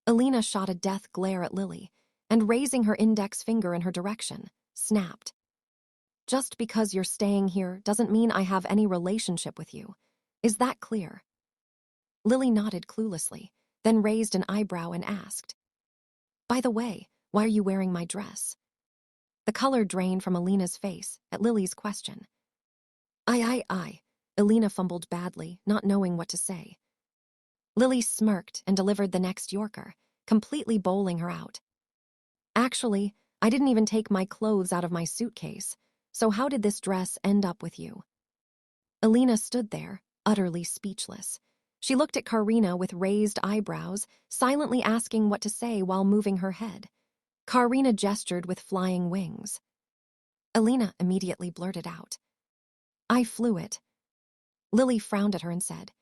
Elena shot a death glare at Lily, and raising her index finger in her direction, snapped. Just because you're staying here doesn't mean I have any relationship with you. Is that clear? Lily nodded cluelessly, then raised an eyebrow and asked, "By the way, why are you wearing my dress?" The color drained from Elena's face at Lily's question. I. Elena fumbled badly, not knowing what to say. Lily smirked and delivered the next Yorker, completely bowling her out. Actually, I didn't even take my clothes out of my suitcase, so how did this dress end up with you? Elena stood there, utterly speechless. She looked at Karina with raised eyebrows, silently asking what to say while moving her head. Karina gestured with flying wings. Elena immediately blurted out, "I flew it." Lily frowned at her and said,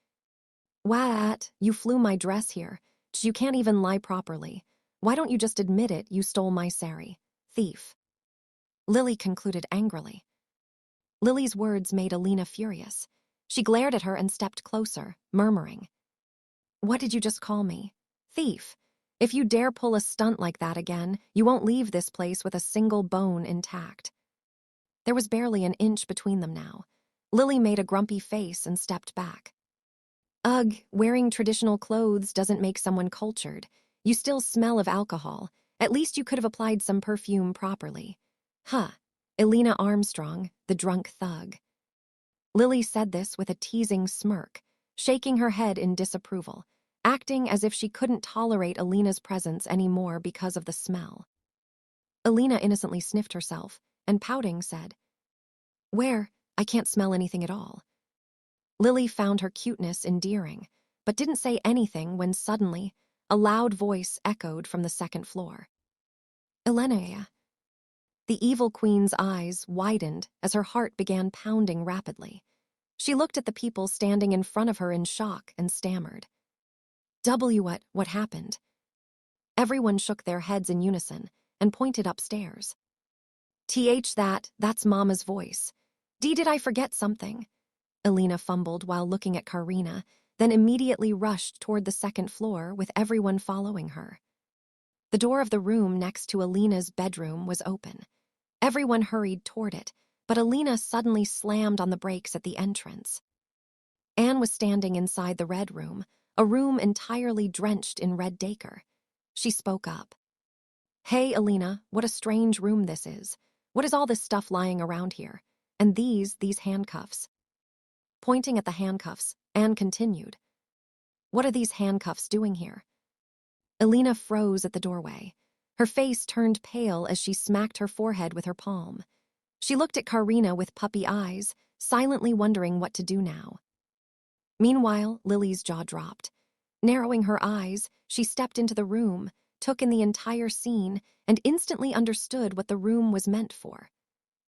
"What? You flew my dress here. You can't even lie properly. Why don't you just admit it, you stole my sari? Thief." Lily concluded angrily. Lily's words made Elena furious. She glared at her and stepped closer, murmuring, "What did you just call me? Thief. If you dare pull a stunt like that again, you won't leave this place with a single bone intact." There was barely an inch between them now. Lily made a grumpy face and stepped back. "Ugh, wearing traditional clothes doesn't make someone cultured. You still smell of alcohol. At least you could have applied some perfume properly." Huh. Elena Armstrong, the drunk thug. Lily said this with a teasing smirk, shaking her head in disapproval, acting as if she couldn't tolerate Elena's presence anymore because of the smell. Elena innocently sniffed herself, and pouting said, "Where? I can't smell anything at all." Lily found her cuteness endearing, but didn't say anything when suddenly a loud voice echoed from the second floor. "Elena." The evil queen's eyes widened as her heart began pounding rapidly. She looked at the people standing in front of her in shock and stammered, What happened?" Everyone shook their heads in unison and pointed upstairs. That's Mama's voice. Did I forget something?" Elena fumbled while looking at Karina, then immediately rushed toward the second floor with everyone following her. The door of the room next to Elena's bedroom was open. Everyone hurried toward it, but Elena suddenly slammed on the brakes at the entrance. Anne was standing inside the red room, a room entirely drenched in red Daker. She spoke up. "Hey, Elena, what a strange room this is. What is all this stuff lying around here? And these handcuffs?" Pointing at the handcuffs, Anne continued, "What are these handcuffs doing here?" Elena froze at the doorway. Her face turned pale as she smacked her forehead with her palm. She looked at Karina with puppy eyes, silently wondering what to do now. Meanwhile, Lily's jaw dropped. Narrowing her eyes, she stepped into the room, took in the entire scene, and instantly understood what the room was meant for.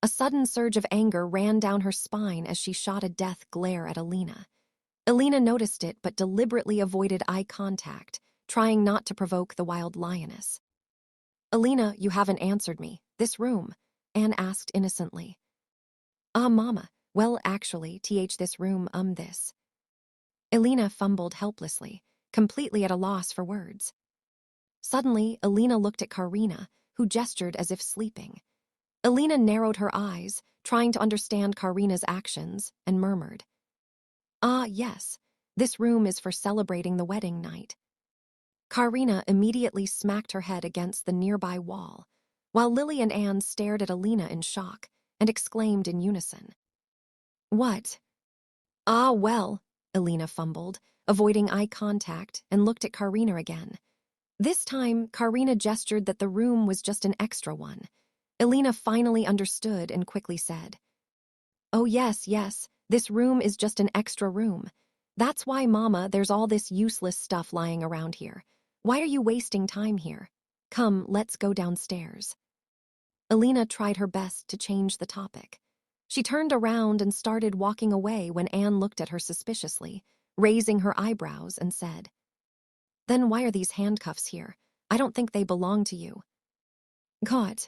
A sudden surge of anger ran down her spine as she shot a death glare at Elena. Elena noticed it but deliberately avoided eye contact, trying not to provoke the wild lioness. "Elena, you haven't answered me. This room?" Anne asked innocently. Mama. Well, actually, this room, this." Elena fumbled helplessly, completely at a loss for words. Suddenly, Elena looked at Karina, who gestured as if sleeping. Elena narrowed her eyes, trying to understand Karina's actions, and murmured, Yes, this room is for celebrating the wedding night." Karina immediately smacked her head against the nearby wall, while Lily and Anne stared at Elena in shock and exclaimed in unison, "What?" Well," Elena fumbled, avoiding eye contact, and looked at Karina again. This time, Karina gestured that the room was just an extra one. Elena finally understood and quickly said, "Oh, yes, this room is just an extra room. That's why, Mama, there's all this useless stuff lying around here. Why are you wasting time here? Come, let's go downstairs." Elena tried her best to change the topic. She turned around and started walking away when Anne looked at her suspiciously, raising her eyebrows and said, "Then why are these handcuffs here? I don't think they belong to you." God.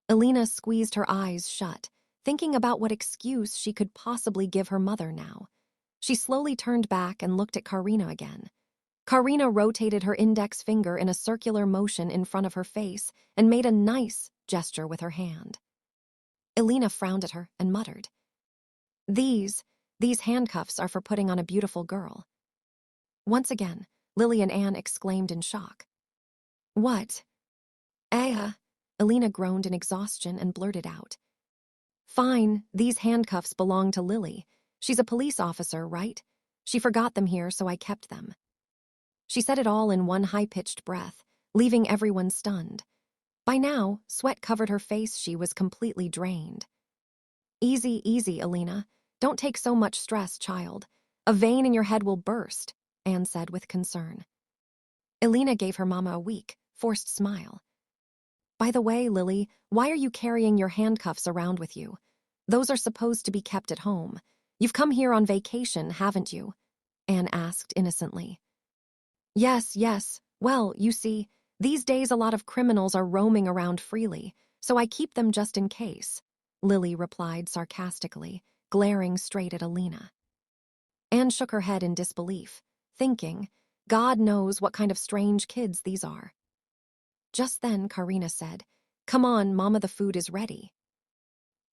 Elena squeezed her eyes shut, thinking about what excuse she could possibly give her mother now. She slowly turned back and looked at Karina again. Karina rotated her index finger in a circular motion in front of her face and made a nice gesture with her hand. Elena frowned at her and muttered, These handcuffs are for putting on a beautiful girl." Once again, Lily and Anne exclaimed in shock. "What?" Elena groaned in exhaustion and blurted out. "Fine, these handcuffs belong to Lily. She's a police officer, right? She forgot them here, so I kept them." She said it all in one high-pitched breath, leaving everyone stunned. By now, sweat covered her face. She was completely drained. "Easy, easy, Elena. Don't take so much stress, child. A vein in your head will burst," Anne said with concern. Elena gave her mama a weak, forced smile. "By the way, Lily, why are you carrying your handcuffs around with you? Those are supposed to be kept at home. You've come here on vacation, haven't you?" Anne asked innocently. Yes. Well, you see, these days a lot of criminals are roaming around freely, so I keep them just in case," Lily replied sarcastically, glaring straight at Elena. Anne shook her head in disbelief, thinking, God knows what kind of strange kids these are. Just then, Karina said, "Come on, Mama, the food is ready."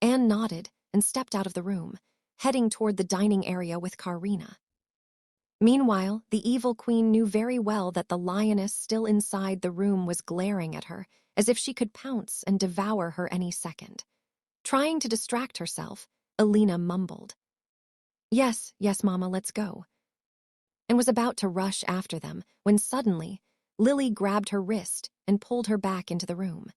Anne nodded and stepped out of the room, heading toward the dining area with Karina. Meanwhile, the evil queen knew very well that the lioness still inside the room was glaring at her, as if she could pounce and devour her any second. Trying to distract herself, Elena mumbled, Yes, Mama, let's go," and was about to rush after them when suddenly, Lily grabbed her wrist and pulled her back into the room.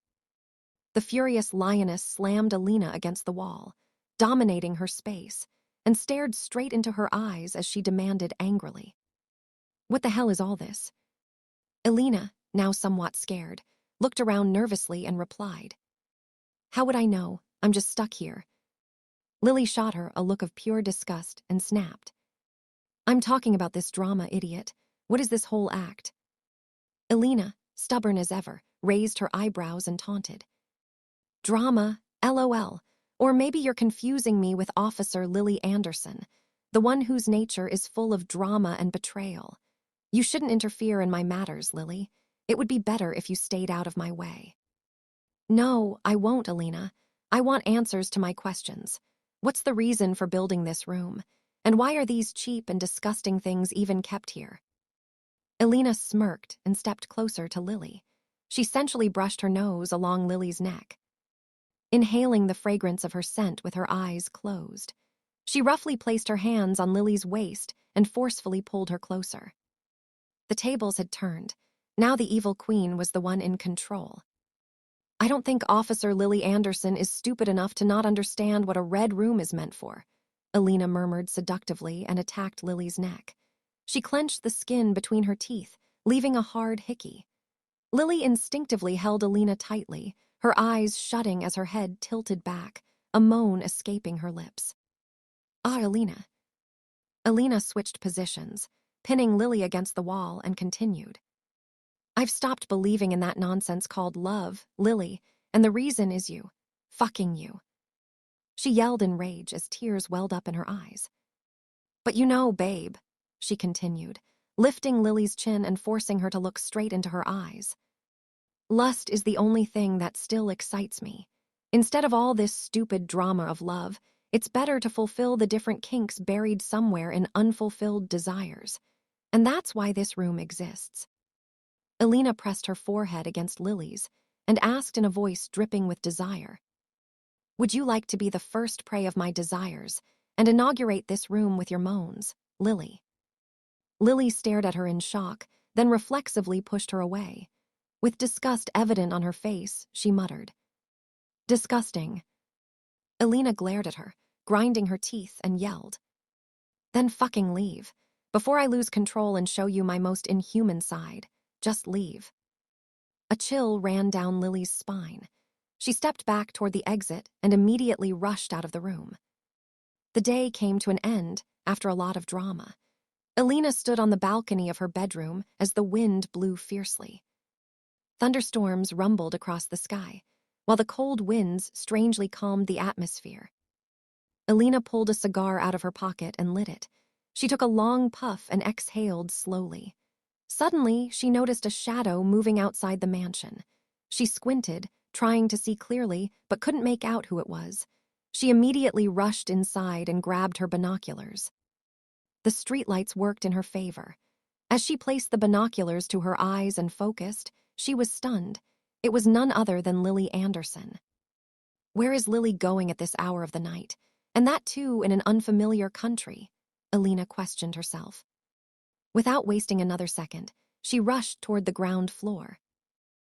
The furious lioness slammed Elena against the wall, dominating her space, and stared straight into her eyes as she demanded angrily, "What the hell is all this?" Elena, now somewhat scared, looked around nervously and replied, "How would I know? I'm just stuck here." Lily shot her a look of pure disgust and snapped, "I'm talking about this drama, idiot. What is this whole act?" Elena, stubborn as ever, raised her eyebrows and taunted, "Drama, LOL. Or maybe you're confusing me with Officer Lily Anderson, the one whose nature is full of drama and betrayal. You shouldn't interfere in my matters, Lily. It would be better if you stayed out of my way." "No, I won't, Elena. I want answers to my questions. What's the reason for building this room? And why are these cheap and disgusting things even kept here?" Elena smirked and stepped closer to Lily. She sensually brushed her nose along Lily's neck, inhaling the fragrance of her scent with her eyes closed. She roughly placed her hands on Lily's waist and forcefully pulled her closer. The tables had turned. Now the evil queen was the one in control. "I don't think Officer Lily Anderson is stupid enough to not understand what a red room is meant for," Elena murmured seductively and attacked Lily's neck. She clenched the skin between her teeth, leaving a hard hickey. Lily instinctively held Elena tightly, her eyes shutting as her head tilted back, a moan escaping her lips. "Ah, Elena." Elena switched positions, pinning Lily against the wall, and continued, "I've stopped believing in that nonsense called love, Lily, and the reason is you. Fucking you." She yelled in rage as tears welled up in her eyes. "But you know, babe," she continued, lifting Lily's chin and forcing her to look straight into her eyes, "lust is the only thing that still excites me. Instead of all this stupid drama of love, it's better to fulfill the different kinks buried somewhere in unfulfilled desires. And that's why this room exists." Elena pressed her forehead against Lily's and asked in a voice dripping with desire, "Would you like to be the first prey of my desires and inaugurate this room with your moans, Lily?" Lily stared at her in shock, then reflexively pushed her away. With disgust evident on her face, she muttered, "Disgusting." Elena glared at her, grinding her teeth, and yelled, "Then fucking leave. Before I lose control and show you my most inhuman side, just leave." A chill ran down Lily's spine. She stepped back toward the exit and immediately rushed out of the room. The day came to an end after a lot of drama. Elena stood on the balcony of her bedroom as the wind blew fiercely. Thunderstorms rumbled across the sky, while the cold winds strangely calmed the atmosphere. Elena pulled a cigar out of her pocket and lit it. She took a long puff and exhaled slowly. Suddenly, she noticed a shadow moving outside the mansion. She squinted, trying to see clearly, but couldn't make out who it was. She immediately rushed inside and grabbed her binoculars. The streetlights worked in her favor. As she placed the binoculars to her eyes and focused, she was stunned. It was none other than Lily Anderson. Where is Lily going at this hour of the night? And that too in an unfamiliar country? Elena questioned herself. Without wasting another second, she rushed toward the ground floor.